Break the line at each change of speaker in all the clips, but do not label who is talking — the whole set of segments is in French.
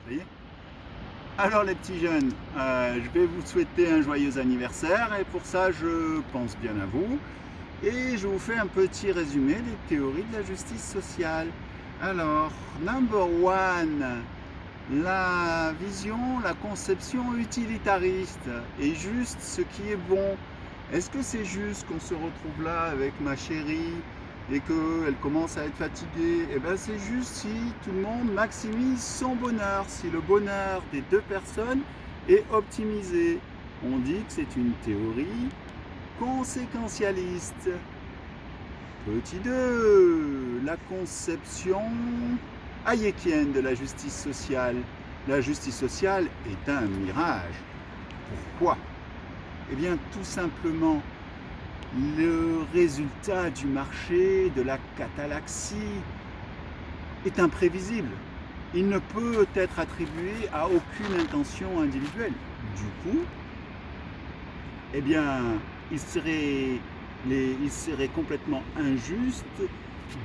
Ça y est. Alors les petits jeunes, je vais vous souhaiter un joyeux anniversaire et pour ça je pense bien à vous et je vous fais un petit résumé des théories de la justice sociale. Alors, number one, la vision, la conception utilitariste et juste ce qui est bon. Est-ce que c'est juste qu'on se retrouve là avec ma chérie et qu'elle commence à être fatiguée? Eh bien c'est juste si tout le monde maximise son bonheur, si le bonheur des deux personnes est optimisé. On dit que c'est une théorie conséquentialiste. Petit 2, la conception hayekienne de la justice sociale. La justice sociale est un mirage. Pourquoi? Eh bien tout simplement, le résultat du marché de la catalaxie est imprévisible. Il ne peut être attribué à aucune intention individuelle. Du coup, eh bien, il serait complètement injuste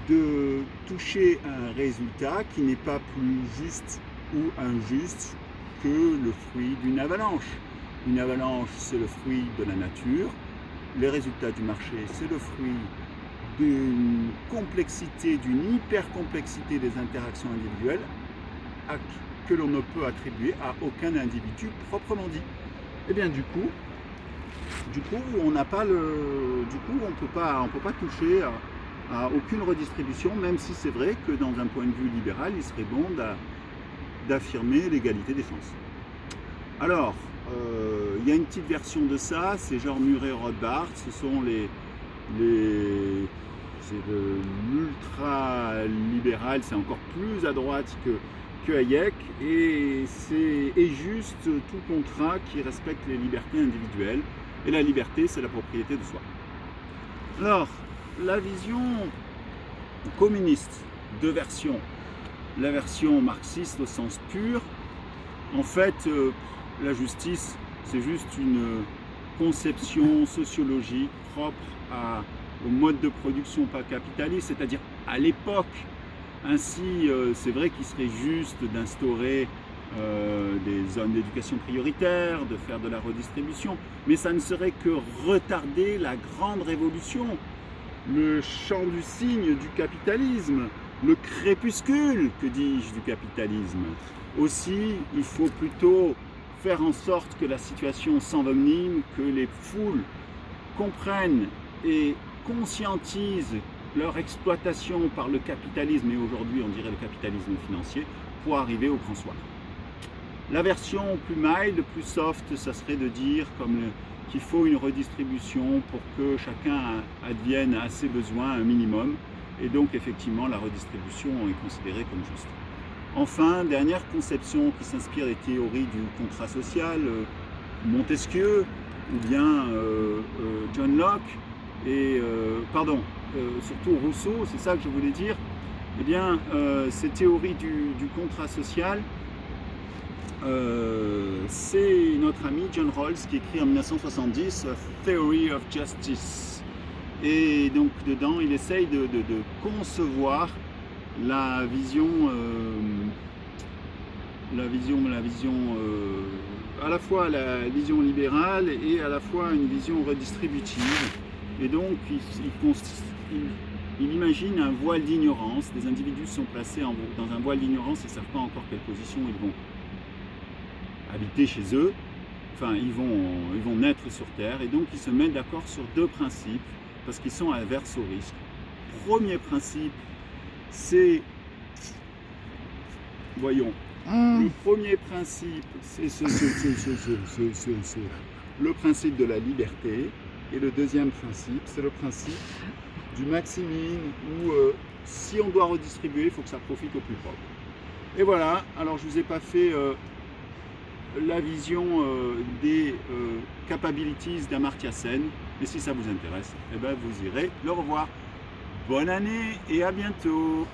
de toucher un résultat qui n'est pas plus juste ou injuste que le fruit d'une avalanche. Une avalanche, c'est le fruit de la nature. Les résultats du marché, c'est le fruit d'une complexité, d'une hyper-complexité des interactions individuelles que l'on ne peut attribuer à aucun individu proprement dit. Et bien du coup, on n'a pas on peut pas toucher à aucune redistribution, même si c'est vrai que dans un point de vue libéral, il serait bon d'affirmer l'égalité des chances. Alors, il y a une petite version de ça, c'est genre Murray-Rothbard, ce sont c'est de l'ultra-libéral, c'est encore plus à droite que Hayek, et c'est juste tout contrat qui respecte les libertés individuelles, et la liberté, c'est la propriété de soi. Alors, la vision communiste, deux versions. La version marxiste au sens pur, en fait, la justice, c'est juste une conception sociologique propre au mode de production pas capitaliste, c'est-à-dire à l'époque. Ainsi, c'est vrai qu'il serait juste d'instaurer des zones d'éducation prioritaire, de faire de la redistribution, mais ça ne serait que retarder la grande révolution, le chant du cygne du capitalisme, le crépuscule, que dis-je, du capitalisme. Aussi, il faut plutôt faire en sorte que la situation s'envenime, que les foules comprennent et conscientisent leur exploitation par le capitalisme, et aujourd'hui on dirait le capitalisme financier, pour arriver au grand soir. La version plus mild, plus soft, ça serait de dire qu'il faut une redistribution pour que chacun advienne à ses besoins un minimum, et donc effectivement la redistribution est considérée comme juste. Enfin, dernière conception qui s'inspire des théories du contrat social, Montesquieu ou bien John Locke, et surtout Rousseau, c'est ça que je voulais dire. Eh bien, ces théories du contrat social, c'est notre ami John Rawls qui écrit en 1970 A Theory of Justice. Et donc dedans, il essaye de concevoir la vision à la fois la vision libérale et à la fois une vision redistributive. Et donc il imagine un voile d'ignorance. Des individus sont placés dans un voile d'ignorance, ils ne savent pas encore quelle position ils vont habiter chez eux. Enfin, ils vont naître sur Terre, et donc ils se mettent d'accord sur deux principes parce qu'ils sont averses au risque. Premier principe, c'est, voyons, le premier principe, c'est le principe de la liberté, et le deuxième principe, c'est le principe du maximin, où si on doit redistribuer, il faut que ça profite au plus propre. Et voilà, alors je ne vous ai pas fait la vision des capabilities d'Amartya Sen, mais si ça vous intéresse, eh ben vous irez le revoir. Bonne année et à bientôt.